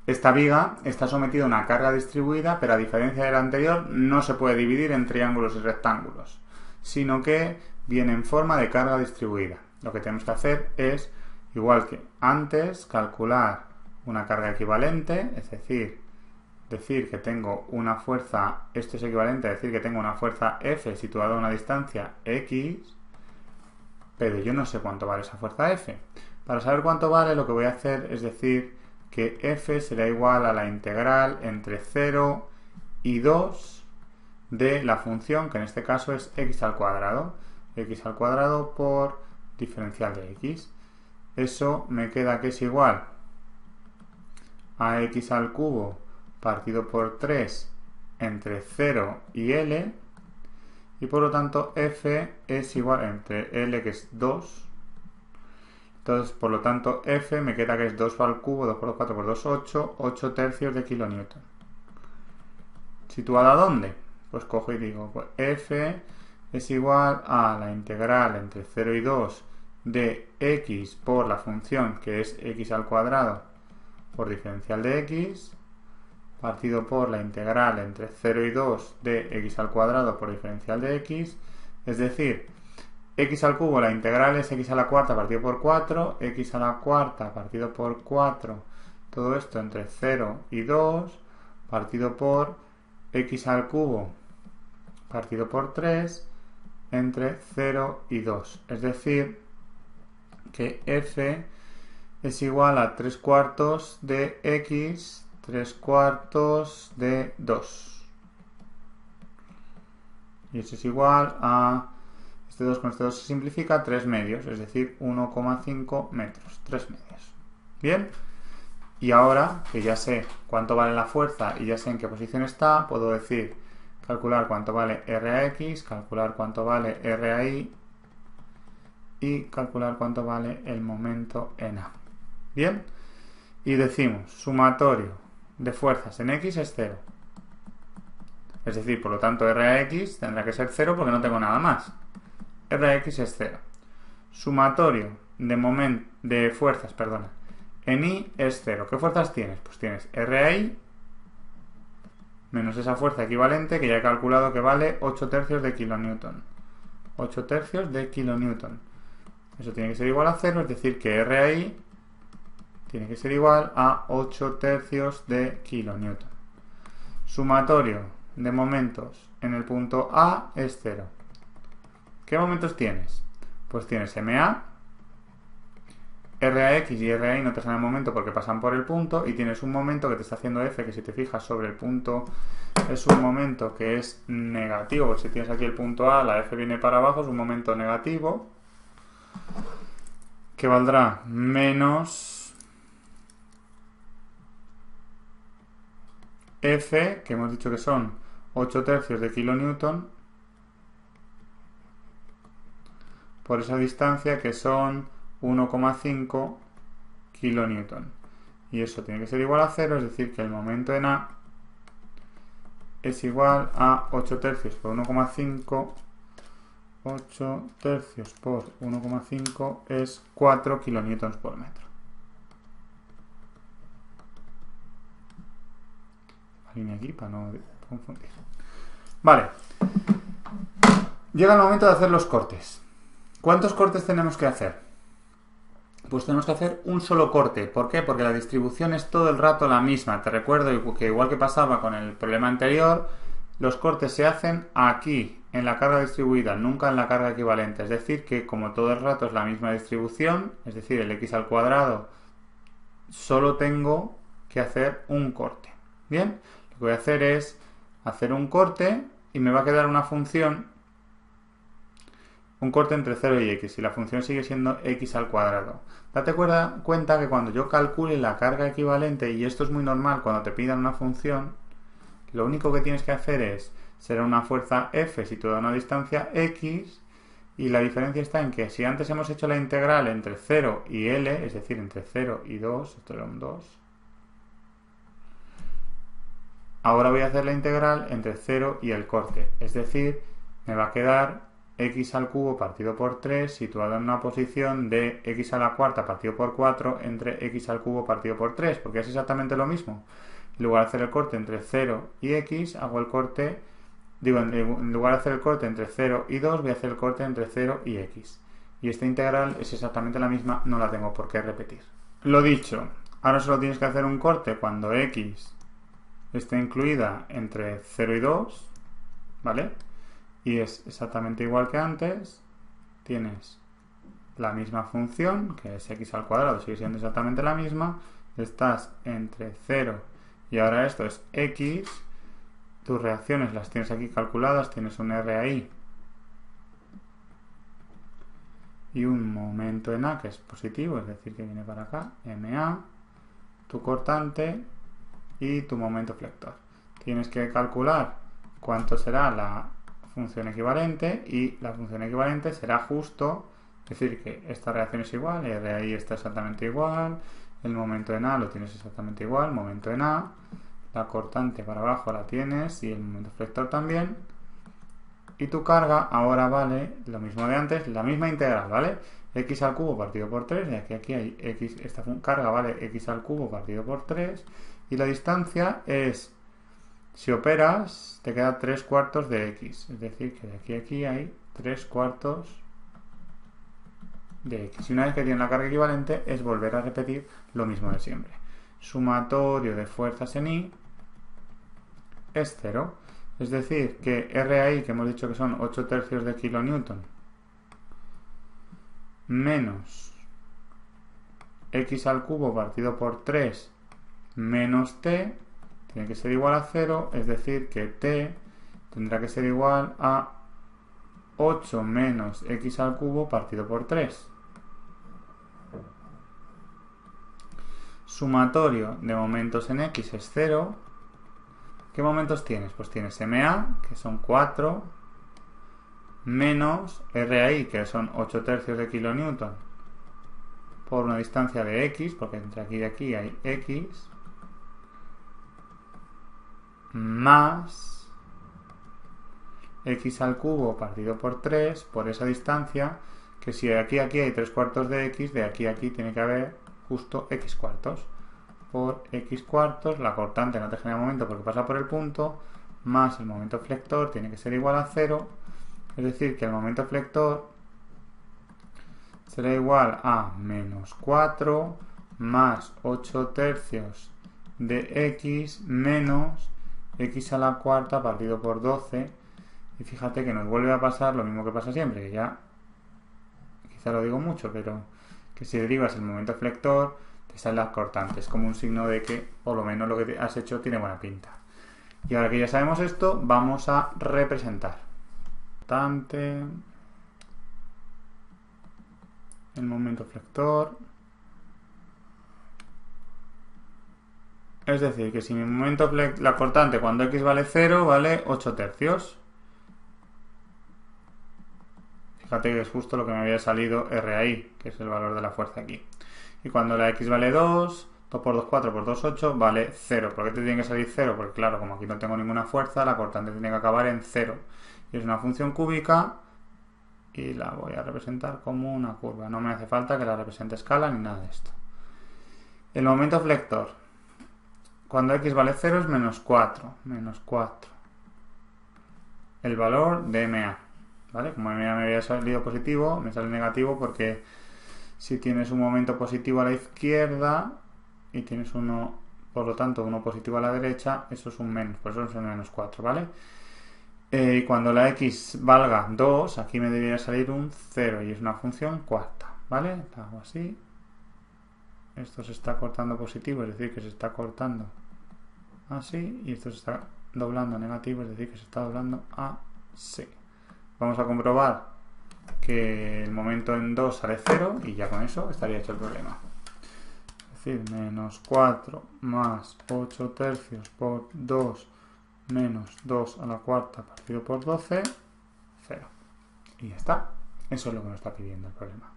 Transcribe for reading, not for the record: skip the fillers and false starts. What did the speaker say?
Esta viga está sometida a una carga distribuida, pero a diferencia de la anterior, no se puede dividir en triángulos y rectángulos, sino que viene en forma de carga distribuida. Lo que tenemos que hacer es, igual que antes, calcular una carga equivalente, es decir que tengo una fuerza, esto es equivalente a decir que tengo una fuerza F situada a una distancia X, pero yo no sé cuánto vale esa fuerza F. Para saber cuánto vale, lo que voy a hacer es decir que F será igual a la integral entre 0 y 2 de la función, que en este caso es x al cuadrado por diferencial de x. Eso me queda que es igual a x al cubo partido por 3 entre 0 y L, y por lo tanto F es igual entre L, que es 2. Entonces, por lo tanto, F me queda que es 2 al cubo, 2 por 4 por 2, 8, 8 tercios de kilonewton. ¿Situada dónde? Pues cojo y digo, pues F es igual a la integral entre 0 y 2 de x por la función, que es x al cuadrado por diferencial de x, partido por la integral entre 0 y 2 de x al cuadrado por diferencial de x, es decir, x al cubo, la integral es x a la cuarta partido por 4, x a la cuarta partido por 4, todo esto entre 0 y 2, partido por x al cubo partido por 3, entre 0 y 2. Es decir, que f es igual a 3 cuartos de x, 3 cuartos de 2. Y eso es igual a, este 2 con este 2 se simplifica, 3 medios, es decir, 1,5 metros, 3 medios. Bien, y ahora que ya sé cuánto vale la fuerza y ya sé en qué posición está, puedo decir, calcular cuánto vale R a X, calcular cuánto vale R a Y y calcular cuánto vale el momento en A. Bien, y decimos, sumatorio de fuerzas en X es 0. Es decir, por lo tanto, R a X tendrá que ser 0 porque no tengo nada más. R a X es 0. Sumatorio de fuerzas, en Y es 0. ¿Qué fuerzas tienes? Pues tienes R a Y menos esa fuerza equivalente que ya he calculado que vale 8 tercios de kilonewton. 8 tercios de kilonewton. Eso tiene que ser igual a 0, es decir que R a Y tiene que ser igual a 8 tercios de kilonewton. Sumatorio de momentos en el punto A es 0. ¿Qué momentos tienes? Pues tienes MA, RAX y RAY no te salen el momento porque pasan por el punto, y tienes un momento que te está haciendo F, que si te fijas sobre el punto es un momento que es negativo, porque si tienes aquí el punto A, la F viene para abajo, es un momento negativo, que valdrá menos F, que hemos dicho que son 8 tercios de kilonewton, por esa distancia que son 1,5 kilonewton. Y eso tiene que ser igual a 0, es decir que el momento en A es igual a 8 tercios por 1,5. 8 tercios por 1,5 es 4 kilonewtons por metro. Alineo aquí para no confundir. Vale. Llega el momento de hacer los cortes. ¿Cuántos cortes tenemos que hacer? Pues tenemos que hacer un solo corte. ¿Por qué? Porque la distribución es todo el rato la misma. Te recuerdo que igual que pasaba con el problema anterior, los cortes se hacen aquí, en la carga distribuida, nunca en la carga equivalente. Es decir, que como todo el rato es la misma distribución, es decir, el x al cuadrado, solo tengo que hacer un corte. Bien, lo que voy a hacer es hacer un corte y me va a quedar una función, un corte entre 0 y x, y la función sigue siendo x al cuadrado. Date cuenta que cuando yo calcule la carga equivalente, y esto es muy normal cuando te pidan una función, lo único que tienes que hacer es, será una fuerza F situada a una distancia X, y la diferencia está en que si antes hemos hecho la integral entre 0 y L, es decir, entre 0 y 2, esto era un 2, ahora voy a hacer la integral entre 0 y el corte, es decir, me va a quedar x al cubo partido por 3 situado en una posición de x a la cuarta partido por 4 entre x al cubo partido por 3, porque es exactamente lo mismo. En lugar de hacer el corte entre 0 y x, hago el corte, en lugar de hacer el corte entre 0 y 2, voy a hacer el corte entre 0 y x. Y esta integral es exactamente la misma, no la tengo por qué repetir. Lo dicho, ahora solo tienes que hacer un corte cuando x esté incluida entre 0 y 2, ¿vale? Y es exactamente igual que antes, tienes la misma función, que es x al cuadrado, sigue siendo exactamente la misma, estás entre 0 y ahora esto es x, tus reacciones las tienes aquí calculadas, tienes un R ahí y un momento en A que es positivo, es decir, que viene para acá, MA, tu cortante y tu momento flector. Tienes que calcular cuánto será la función equivalente y la función equivalente será justo, es decir, que esta reacción es igual, R ahí está exactamente igual, el momento en A lo tienes exactamente igual, momento en A, la cortante para abajo la tienes y el momento flector también. Y tu carga ahora vale lo mismo de antes, la misma integral, ¿vale? X al cubo partido por 3, y aquí hay x, esta carga vale x al cubo partido por 3, y la distancia es, si operas, te queda 3/4 de x, es decir, que de aquí a aquí hay 3/4 de x. Y una vez que tiene la carga equivalente, es volver a repetir lo mismo de siempre. Sumatorio de fuerzas en I es 0. Es decir, que RAI, que hemos dicho que son 8/3 de kilonewton, menos x al cubo partido por 3 menos t, tiene que ser igual a 0, es decir, que t tendrá que ser igual a 8 menos x al cubo partido por 3. Sumatorio de momentos en x es 0. ¿Qué momentos tienes? Pues tienes MA, que son 4, menos RAI, que son 8/3 de kilonewton, por una distancia de x, porque entre aquí y aquí hay x, más x al cubo partido por 3, por esa distancia, que si de aquí a aquí hay 3/4 de x, de aquí a aquí tiene que haber justo x/4. Por x/4, la cortante no te genera momento porque pasa por el punto, más el momento flector tiene que ser igual a 0, es decir, que el momento flector será igual a menos 4 más 8/3 de x menos x a la cuarta partido por 12, y fíjate que nos vuelve a pasar lo mismo que pasa siempre, que ya quizá lo digo mucho, pero que si derivas el momento flector te salen las cortantes, como un signo de que por lo menos lo que has hecho tiene buena pinta. Y ahora que ya sabemos esto, vamos a representar cortante, el momento flector, es decir, que si mi momento la cortante cuando x vale 0 vale 8/3. Fíjate que es justo lo que me había salido RAI, que es el valor de la fuerza aquí. Y cuando la x vale 2, 2 por 2, 4 por 2, 8, vale 0. ¿Por qué te tiene que salir 0? Porque claro, como aquí no tengo ninguna fuerza, la cortante tiene que acabar en 0. Y es una función cúbica y la voy a representar como una curva. No me hace falta que la represente a escala ni nada de esto. El momento flector. Cuando x vale 0 es menos 4. Menos 4. El valor de MA. ¿Vale? Como MA me había salido positivo, me sale negativo porque si tienes un momento positivo a la izquierda y tienes uno, por lo tanto, uno positivo a la derecha, eso es un menos, por eso es un menos 4, ¿vale? Y cuando la x valga 2, aquí me debería salir un 0 y es una función cuarta, ¿vale? La hago así. Esto se está cortando positivo, es decir, que se está cortando así, y esto se está doblando negativo, es decir, que se está doblando así. Vamos a comprobar que el momento en 2 sale 0 y ya con eso estaría hecho el problema. Es decir, menos 4 más 8/3 por 2 menos 2 a la cuarta partido por 12, 0. Y ya está. Eso es lo que nos está pidiendo el problema.